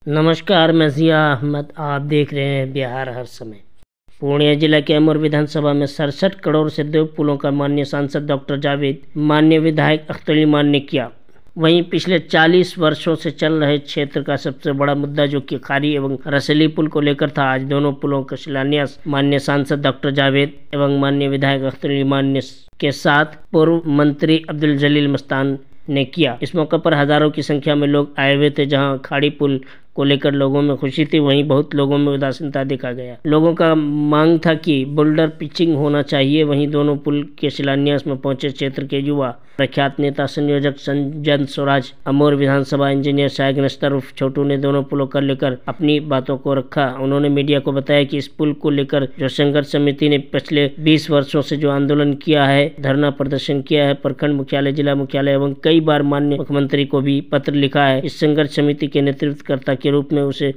नमस्कार, मैं जिया अहमद। आप देख रहे हैं बिहार हर समय। पूर्णिया जिला के अमर विधानसभा में 67 करोड़ से 2 पुलों का माननीय सांसद डॉक्टर जावेद, माननीय विधायक अख्तर अली मान ने किया। वहीं पिछले 40 वर्षों से चल रहे क्षेत्र का सबसे बड़ा मुद्दा जो कि खारी एवं रसेली पुल को लेकर था, आज दोनों पुलों का शिलान्यास माननीय सांसद डॉक्टर जावेद एवं माननीय विधायक अख्तर अली मान के साथ पूर्व मंत्री अब्दुल जलील मस्तान ने किया। इस मौके पर हजारों की संख्या में लोग आए हुए थे। जहां खाड़ी पुल को लेकर लोगों में खुशी थी, वहीं बहुत लोगों में उदासीनता देखा गया। लोगों का मांग था कि बोल्डर पिचिंग होना चाहिए। वहीं दोनों पुल के शिलान्यास में पहुंचे क्षेत्र के युवा प्रख्यात नेता संयोजक जन स्वराज अमोर विधानसभा इंजीनियर शायद नस्तर उर्फ छोटू ने दोनों पुलों को लेकर अपनी बातों को रखा। उन्होंने मीडिया को बताया कि इस पुल को लेकर जो संघर्ष समिति ने पिछले 20 वर्षों से जो आंदोलन किया है, धरना प्रदर्शन किया है, प्रखंड मुख्यालय, जिला मुख्यालय एवं कई बार माननीय मुख्यमंत्री को भी पत्र लिखा है। इस संघर्ष समिति के नेतृत्वकर्ता के रूप में उसे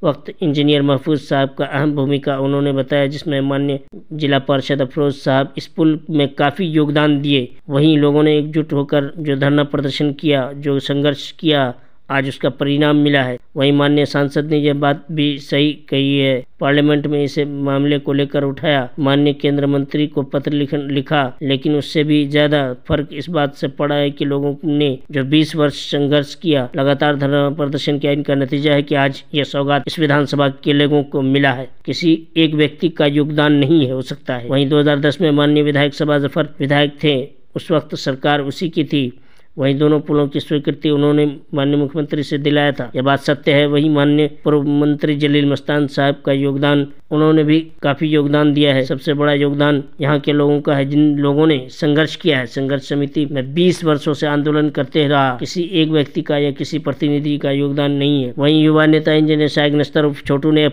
वक्त इंजीनियर महफूज साहब का अहम भूमिका उन्होंने बताया, जिसमें माननीय जिला पार्षद अफरोज साहब इस पुल में काफ़ी योगदान दिए। वहीं लोगों ने एकजुट होकर जो धरना प्रदर्शन किया, जो संघर्ष किया, आज उसका परिणाम मिला है। वहीं माननीय सांसद ने यह बात भी सही कही है, पार्लियामेंट में इसे मामले को लेकर उठाया, माननीय केंद्र मंत्री को पत्र लिखा, लेकिन उससे भी ज्यादा फर्क इस बात से पड़ा है कि लोगों ने जो 20 वर्ष संघर्ष किया, लगातार धरना प्रदर्शन किया, इनका नतीजा है कि आज यह सौगात इस विधानसभा के लोगों को मिला है। किसी एक व्यक्ति का योगदान नहीं है हो सकता है। वहीं 2010 में माननीय विधायक सबा जफर विधायक थे, उस वक्त सरकार उसी की थी। वहीं दोनों पुलों की स्वीकृति उन्होंने माननीय मुख्यमंत्री से दिलाया था, यह बात सत्य है। वहीं माननीय पूर्व मंत्री जलील मस्तान साहब का योगदान, उन्होंने भी काफी योगदान दिया है। सबसे बड़ा योगदान यहाँ के लोगों का है, जिन लोगों ने संघर्ष किया है। संघर्ष समिति में 20 वर्षों से आंदोलन करते रहा, किसी एक व्यक्ति का या किसी प्रतिनिधि का योगदान नहीं है। वहीं युवा नेता इंजीनियर शायद नस्तर उर्फ छोटू ने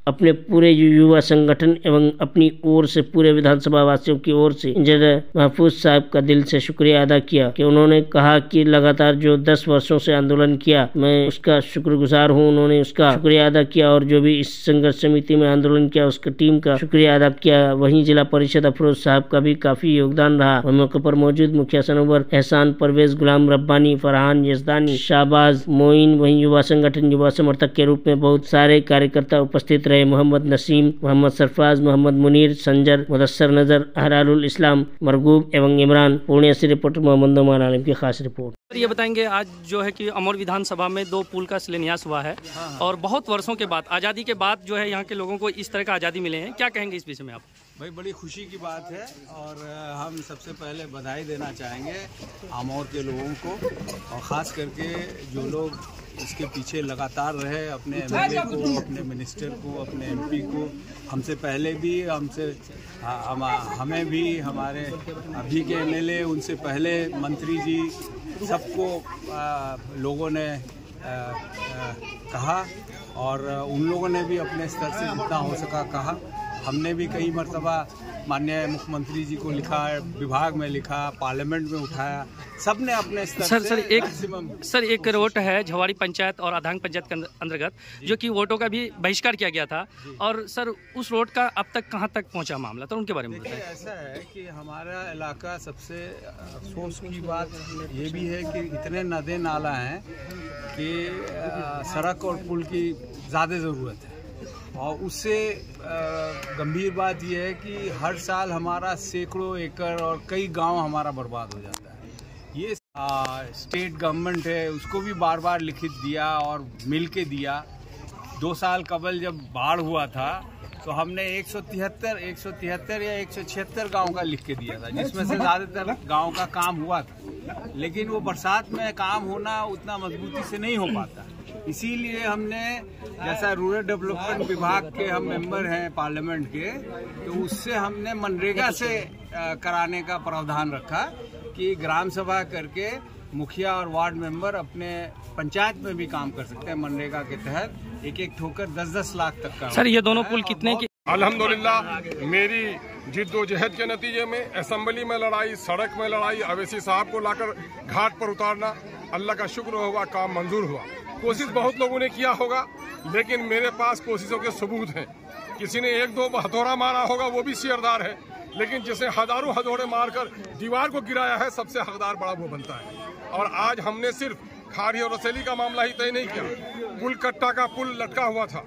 अपने पूरे युवा संगठन एवं अपनी ओर से, पूरे विधानसभा वासियों की ओर से इंजीनियर महफूज साहब का दिल से शुक्रिया अदा किया कि उन्होंने कहा कि लगातार जो 10 वर्षों से आंदोलन किया, मैं उसका शुक्रगुजार हूं। उन्होंने उसका शुक्रिया अदा किया और जो भी इस संघर्ष समिति में आंदोलन किया उसकी टीम का शुक्रिया अदा किया। वहीं जिला परिषद अफरोज साहब का भी काफी योगदान रहा। मौके पर मौजूद मुखिया सनोवर, एहसान, परवेज, गुलाम रब्बानी, फरहान, यजदानी, शाहबाज, मोइन, वहीं युवा संगठन युवा समर्थक के रूप में बहुत सारे कार्यकर्ता उपस्थित रहे। मोहम्मद नसीम, मोहम्मद सरफराज, मोहम्मद मुनीर, संजर, मुदस्सर नजर, अहरारुल इस्लाम, मरगूब एवं इमरान। पूर्णिया से रिपोर्टर मोहम्मद नुमान आलम की खास रिपोर्ट। ये बताएंगे, आज जो है कि अमर विधानसभा में 2 पुल का शिलान्यास हुआ है और बहुत वर्षों के बाद, आज़ादी के बाद जो है यहाँ के लोगों को इस तरह का आज़ादी मिले हैं। क्या कहेंगे इस विषय में आप? भाई बड़ी खुशी की बात है और हम सबसे पहले बधाई देना चाहेंगे आमोर के लोगों को, और ख़ास करके जो लोग इसके पीछे लगातार रहे, अपने एमएलए को, अपने मिनिस्टर को, अपने एमपी को, हमसे पहले भी, हमें भी, हमारे अभी के एमएलए, उनसे पहले मंत्री जी, सबको लोगों ने कहा और उन लोगों ने भी अपने स्तर से जितना हो सका कहा। हमने भी कई मरतबा माननीय मुख्यमंत्री जी को लिखा, विभाग में लिखा, पार्लियामेंट में उठाया, सबने अपने स्तर से एक वोट है झवाड़ी पंचायत और अधांग पंचायत के अंतर्गत, जो कि वोटों का भी बहिष्कार किया गया था। और सर, उस वोट का अब तक कहां तक पहुंचा मामला, तो उनके बारे में बताइए। ऐसा है कि हमारा इलाका, सबसे अफसोस की बात ये भी है कि इतने नदे नाला हैं कि सड़क और पुल की ज़्यादा ज़रूरत है। और उससे गंभीर बात यह है कि हर साल हमारा सैकड़ों एकड़ और कई गांव हमारा बर्बाद हो जाता है। ये स्टेट गवर्नमेंट है, उसको भी बार बार लिखित दिया और मिल के दिया। 2 साल कबल जब बाढ़ हुआ था तो हमने 173 या 176 गांव का लिख के दिया था, जिसमें से ज़्यादातर गांव का काम हुआ था, लेकिन वो बरसात में काम होना उतना मजबूती से नहीं हो पाता। इसीलिए हमने, जैसा रूरल डेवलपमेंट विभाग के हम मेंबर हैं पार्लियामेंट के, तो उससे हमने मनरेगा से कराने का प्रावधान रखा कि ग्राम सभा करके मुखिया और वार्ड मेंबर अपने पंचायत में भी काम कर सकते हैं। मनरेगा के तहत एक ठोकर 10-10 लाख तक का। सर, ये दोनों पुल कितने की? अल्हम्दुलिल्लाह, मेरी जिद्दोजहद के नतीजे में असेंबली में लड़ाई, सड़क में लड़ाई, अवैसी साहब को लाकर घाट पर उतारना, अल्लाह का शुक्र हुआ, काम मंजूर हुआ। कोशिश बहुत लोगों ने किया होगा, लेकिन मेरे पास कोशिशों के सबूत हैं। किसी ने 1-2 हथौड़ा मारा होगा, वो भी शेयरदार है, लेकिन जिसे हजारों हथौड़े मारकर दीवार को गिराया है, सबसे हकदार बड़ा वो बनता है। और आज हमने सिर्फ खाड़ी और रसेली का मामला ही तय नहीं किया। पुल कट्टा का पुल लटका हुआ था,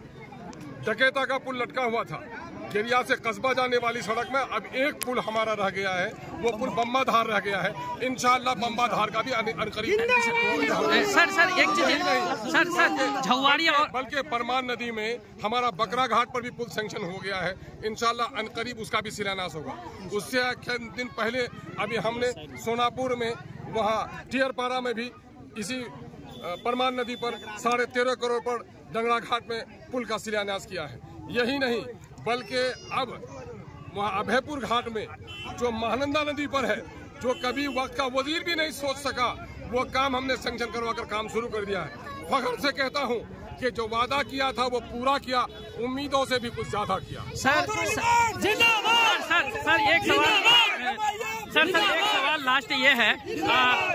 डकेता का पुल लटका हुआ था। गिरिया से कस्बा जाने वाली सड़क में अब एक पुल हमारा रह गया है, वो पुल बम्बा धार रह गया है। इंशाल्लाह बम्बा धार का भी अनकरीब सर एक चीज सर झवाड़ी और बल्कि परमान नदी में हमारा बकरा घाट पर भी पुल सैंक्शन हो गया है। इंशाल्लाह अनकरीब उसका भी शिलान्यास होगा। उससे दिन पहले अभी हमने सोनापुर में वहाँ टियरपाड़ा में भी इसी परमान नदी पर 13.5 करोड़ पर डंगरा घाट में पुल का शिलान्यास किया है। यही नहीं बल्कि अब वहाँ अभयपुर घाट में जो महानंदा नदी पर है, जो कभी वक्त का वजीर भी नहीं सोच सका, वो काम हमने सैंक्शन करवाकर काम शुरू कर दिया है। फख्र से कहता हूँ कि जो वादा किया था वो पूरा किया, उम्मीदों से भी कुछ ज्यादा किया। सर एक सवाल लास्ट ये है,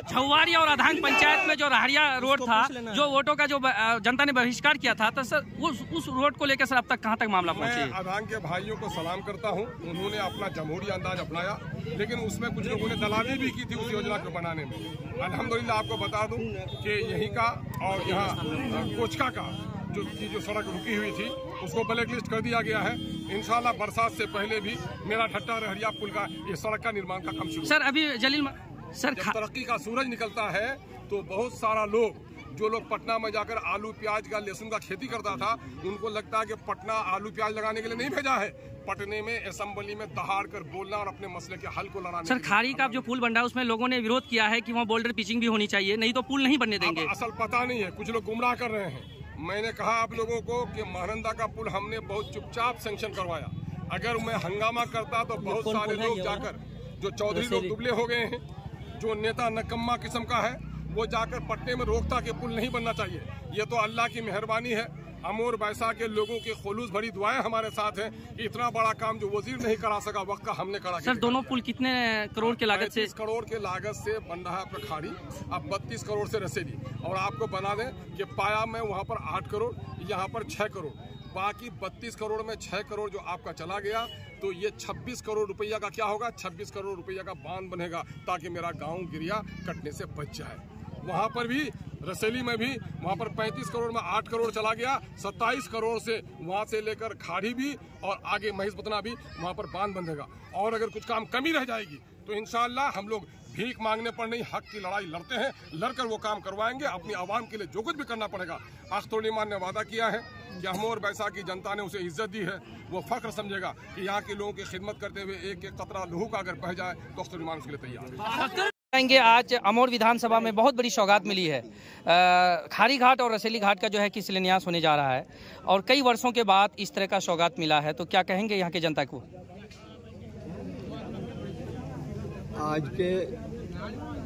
झवाड़ी और अधांग पंचायत में जो राहड़िया रोड था, जो वोटों का जो जनता ने बहिष्कार किया था, तो सर उस रोड को लेकर सर अब तक कहाँ तक मामला पहुँचे? मैं अधांग के भाइयों को सलाम करता हूँ, उन्होंने अपना जमहूरी अंदाज अपनाया, लेकिन उसमें कुछ लोगों ने दलाली भी की थी उस योजना को बनाने में। अल्हम्दुलिल्लाह आपको बता दूं कि यहीं का और यहाँ कोचका का जो सड़क रुकी हुई थी उसको ब्लैक लिस्ट कर दिया गया है। इंशाल्लाह बरसात से पहले भी मेरा ठट्टा रहरिया पुल का ये सड़क का निर्माण का काम शुरू। सर अभी जलील सर जब तरक्की का सूरज निकलता है तो बहुत सारा लोग जो लोग पटना में जाकर आलू प्याज का लहसुन का खेती करता था, उनको लगता है कि पटना आलू प्याज लगाने के लिए नहीं भेजा है, पटने में असेंबली में दहाड़ कर बोलना और अपने मसले के हल को लड़ाने। सर खाड़ी का जो पुल बन रहा है उसमें लोगों ने विरोध किया है कि वहाँ बोल्डर पिचिंग भी होनी चाहिए, नहीं तो पुल नहीं बनने देंगे। असल पता नहीं है, कुछ लोग गुमराह कर रहे हैं। मैंने कहा आप लोगों को कि महानंदा का पुल हमने बहुत चुपचाप सैंक्शन करवाया। अगर मैं हंगामा करता तो बहुत सारे लोग जाकर, जो चौधरी लोग दुबले हो गए हैं, जो नेता नकम्मा किस्म का है, वो जाकर पटने में रोकता कि पुल नहीं बनना चाहिए। ये तो अल्लाह की मेहरबानी है, अमोर बैसा के लोगों के खुलूस भरी दुआएं हमारे साथ हैं। इतना बड़ा काम जो वजीर नहीं करा सका वक्त का हमने करा। सर दोनों पुल कितने करोड़ के लागत से? 35 करोड़ के लागत से बन रहा है खाड़ी, अब 32 करोड़ से रसेली। और आपको बना दें कि पाया में वहाँ पर 8 करोड़, यहाँ पर 6 करोड़, बाकी 32 करोड़ में 6 करोड़ जो आपका चला गया, तो ये 26 करोड़ रुपया का क्या होगा? 26 करोड़ रुपया का बांध बनेगा ताकि मेरा गाँव गिरिया कटने से बच जाए। वहाँ पर भी रसेली में भी वहाँ पर 35 करोड़ में 8 करोड़ चला गया, 27 करोड़ से वहाँ से लेकर खाड़ी भी और आगे महिषपतना भी वहाँ पर बांध बंधेगा। और अगर कुछ काम कमी रह जाएगी तो इंशाअल्लाह हम लोग भीख मांगने पर नहीं, हक की लड़ाई लड़ते हैं, लड़कर वो काम करवाएंगे। अपनी आवाम के लिए जो कुछ भी करना पड़ेगा। अख्तुल-ए-ईमान ने वादा किया है कि अमोर बैसा की जनता ने उसे इज्जत दी है, वो फख्र समझेगा कि यहाँ के लोगों की खिदमत करते हुए एक एक कतरा लहू का अगर बह जाए तो अख्तुल-ए-ईमान उसके लिए तैयार है। आज अमोर विधानसभा में बहुत बड़ी सौगात मिली है। खाड़ी घाट और रसेली घाट का जो है कि शिलान्यास होने जा रहा है और कई वर्षों के बाद इस तरह का सौगात मिला है, तो क्या कहेंगे यहाँ के जनता को? आज के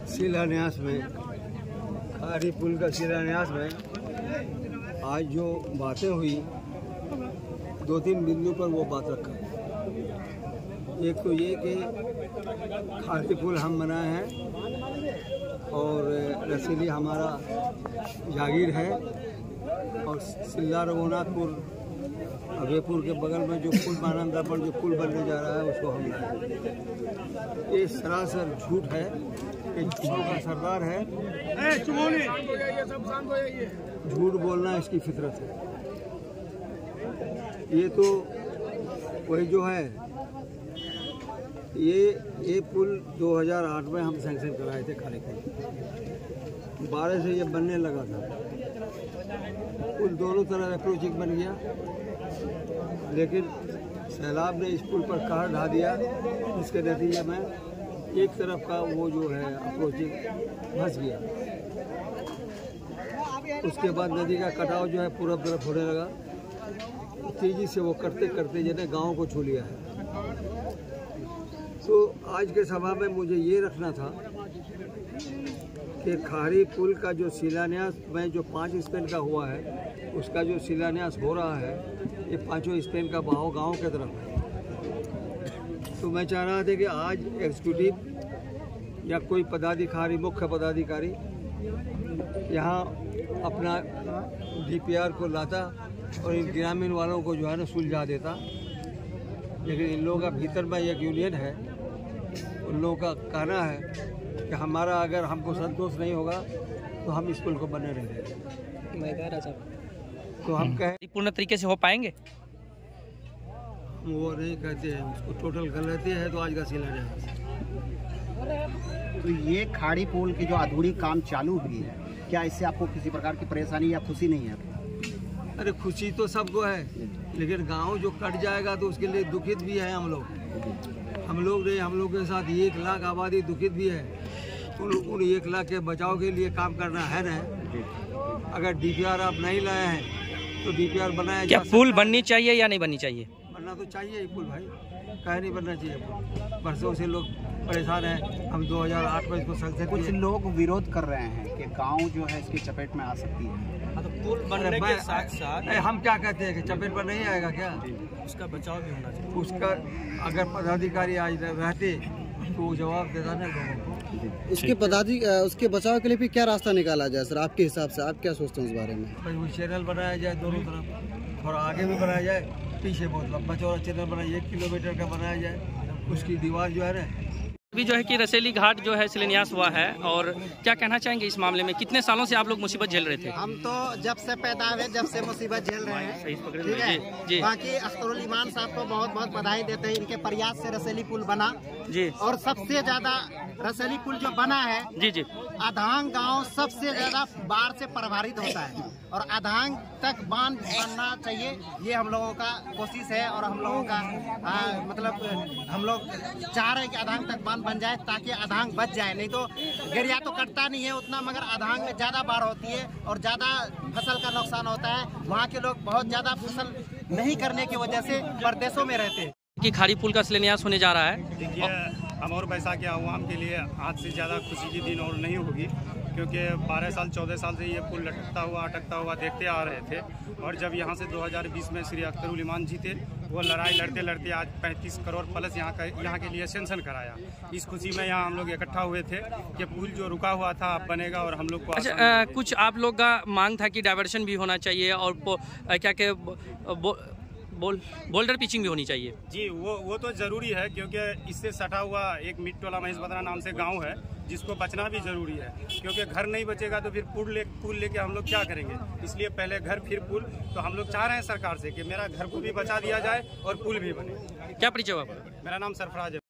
शिलान्यास में, खाड़ी पुल का शिलान्यास में आज जो बातें हुई, 2-3 बिंदु पर वो बात रखा। एक तो ये कि खाड़ी पुल हम बनाए हैं और रसीली हमारा जागीर है, और सिल्ला रघुनाथपुर अभयपुर के बगल में जो पुल महानंदा पर जो पुल बनने जा रहा है उसको हम लाए। ये सरासर झूठ है, ये झूठों का सरदार है, झूठ बोलना इसकी फितरत है। ये तो वही जो है, ये पुल 2008 में हम सैंक्शन कराए थे खाड़ी पुल, 12 से ये बनने लगा था। पुल दोनों तरफ अप्रोचिंग बन गया, लेकिन सैलाब ने इस पुल पर कहर ढा दिया, जिसके नतीजे में एक तरफ का वो जो है अप्रोचिंग फंस गया। उसके बाद नदी का कटाव जो है पूरब तरफ होने लगा, तेजी से वो करते करते जिन्हें गाँव को छू लिया है। तो आज के सभा में मुझे ये रखना था कि खाड़ी पुल का जो शिलान्यास में जो 5 स्पेन का हुआ है, उसका जो शिलान्यास हो रहा है, ये 5 स्पेन का बहाव गांव के तरफ है। तो मैं चाह रहा था कि आज एग्जीक्यूटिव या कोई पदाधिकारी, मुख्य पदाधिकारी यहाँ अपना DPR को लाता और इन ग्रामीण वालों को जो है ना सुलझा देता। लेकिन इन लोगों का भीतर में एक यूनियन है, उन लोगों का कहना है कि हमारा अगर हमको संतोष नहीं होगा तो हम इस पुल को बने रहेंगे। तो हम कहें पूर्ण तरीके से हो पाएंगे? वो नहीं कहते हैं, उसको टोटल कर लेते हैं तो आज का शिलान्यास। तो ये खाड़ी पुल की जो अधूरी काम चालू हुई है, क्या इससे आपको किसी प्रकार की परेशानी या खुशी नहीं है? अरे खुशी तो सबको है, लेकिन गांव जो कट जाएगा तो उसके लिए दुखित भी है हम लोग नहीं, हम लोग के साथ 1 लाख आबादी दुखित भी है। उन 1 लाख के बचाव के लिए काम करना है ना। अगर DPR आप नहीं लाए हैं तो DPR बनाया क्या पुल बननी चाहिए या नहीं बननी चाहिए? बनना तो चाहिए ही पुल भाई, काहे नहीं बनना चाहिए पुल? बरसों से लोग परेशान हैं, हम 2008 में इसको संसद कुछ लोग विरोध कर रहे हैं कि गांव जो है इसकी चपेट में आ सकती है। तो पुल बनने के साथ साथ हम क्या कहते हैं कि चपेट पर नहीं आएगा क्या? उसका बचाव भी होना चाहिए। उसका अगर पदाधिकारी आज रहते तो वो जवाब देता ना लोगों को। उसके बचाव के लिए भी क्या रास्ता निकाला जाए सर, आपके हिसाब से आप क्या सोचते हैं इस बारे में? भाई वो चैनल बनाया जाए दोनों तरफ, थोड़ा आगे भी बनाया जाए, पीछे बहुत लंबा चौड़ा चैनल बनाया, 1 किलोमीटर का बनाया जाए, उसकी दीवार जो है ना। अभी जो है कि रसेली घाट जो है शिलान्यास हुआ है, और क्या कहना चाहेंगे इस मामले में? कितने सालों से आप लोग मुसीबत झेल रहे थे? हम तो जब से पैदा हुए जब से मुसीबत झेल रहे हैं, ठीक है जी। बाकी अख्तरुल ईमान साहब को बहुत बहुत बधाई देते हैं, इनके प्रयास से रसेली पुल बना जी। और सबसे ज्यादा रसेली पुल जो बना है जी अधांग गांव सबसे ज्यादा बाढ़ से प्रभावित होता है, और अधांग तक बांध बनना चाहिए, ये हम लोगों का कोशिश है। और हम लोगों का मतलब हम लोग चाह रहे हैं कि अधांग तक बांध बन जाए ताकि अधांग बच जाए। नहीं तो गरिया तो कटता नहीं है उतना, मगर अधांग में ज्यादा बाढ़ होती है और ज्यादा फसल का नुकसान होता है। वहाँ के लोग बहुत ज्यादा फसल नहीं करने की वजह से परदेशों में रहते हैं। कि खाड़ी पुल का शिलान्यास होने जा रहा है। देखिए, हम और पैसा के आवाम के लिए आज से ज़्यादा खुशी की दिन और नहीं होगी, क्योंकि 12 साल 14 साल से ये पुल लटकता हुआ अटकता हुआ देखते आ रहे थे। और जब यहाँ से 2020 में श्री अख्तरुल ईमान जीते, वो लड़ाई लड़ते लड़ते आज 35 करोड़ प्लस यहाँ के लिए सेंक्शन कराया। इस खुशी में यहाँ हम लोग इकट्ठा हुए थे कि पुल जो रुका हुआ था अब बनेगा और हम लोग को अच्छा, कुछ आप लोग का मांग था कि डाइवर्शन भी होना चाहिए और क्या बोल्डर पिचिंग भी होनी चाहिए। जी, वो तो ज़रूरी है, क्योंकि इससे सटा हुआ एक मिट्टोला महेश बदरा नाम से गांव है, जिसको बचना भी ज़रूरी है। क्योंकि घर नहीं बचेगा तो फिर पुल लेके हम लोग क्या करेंगे? इसलिए पहले घर फिर पुल। तो हम लोग चाह रहे हैं सरकार से कि मेरा घर को भी बचा दिया जाए और पुल भी बने। क्या परिचय हुआ? मेरा नाम सरफराज है।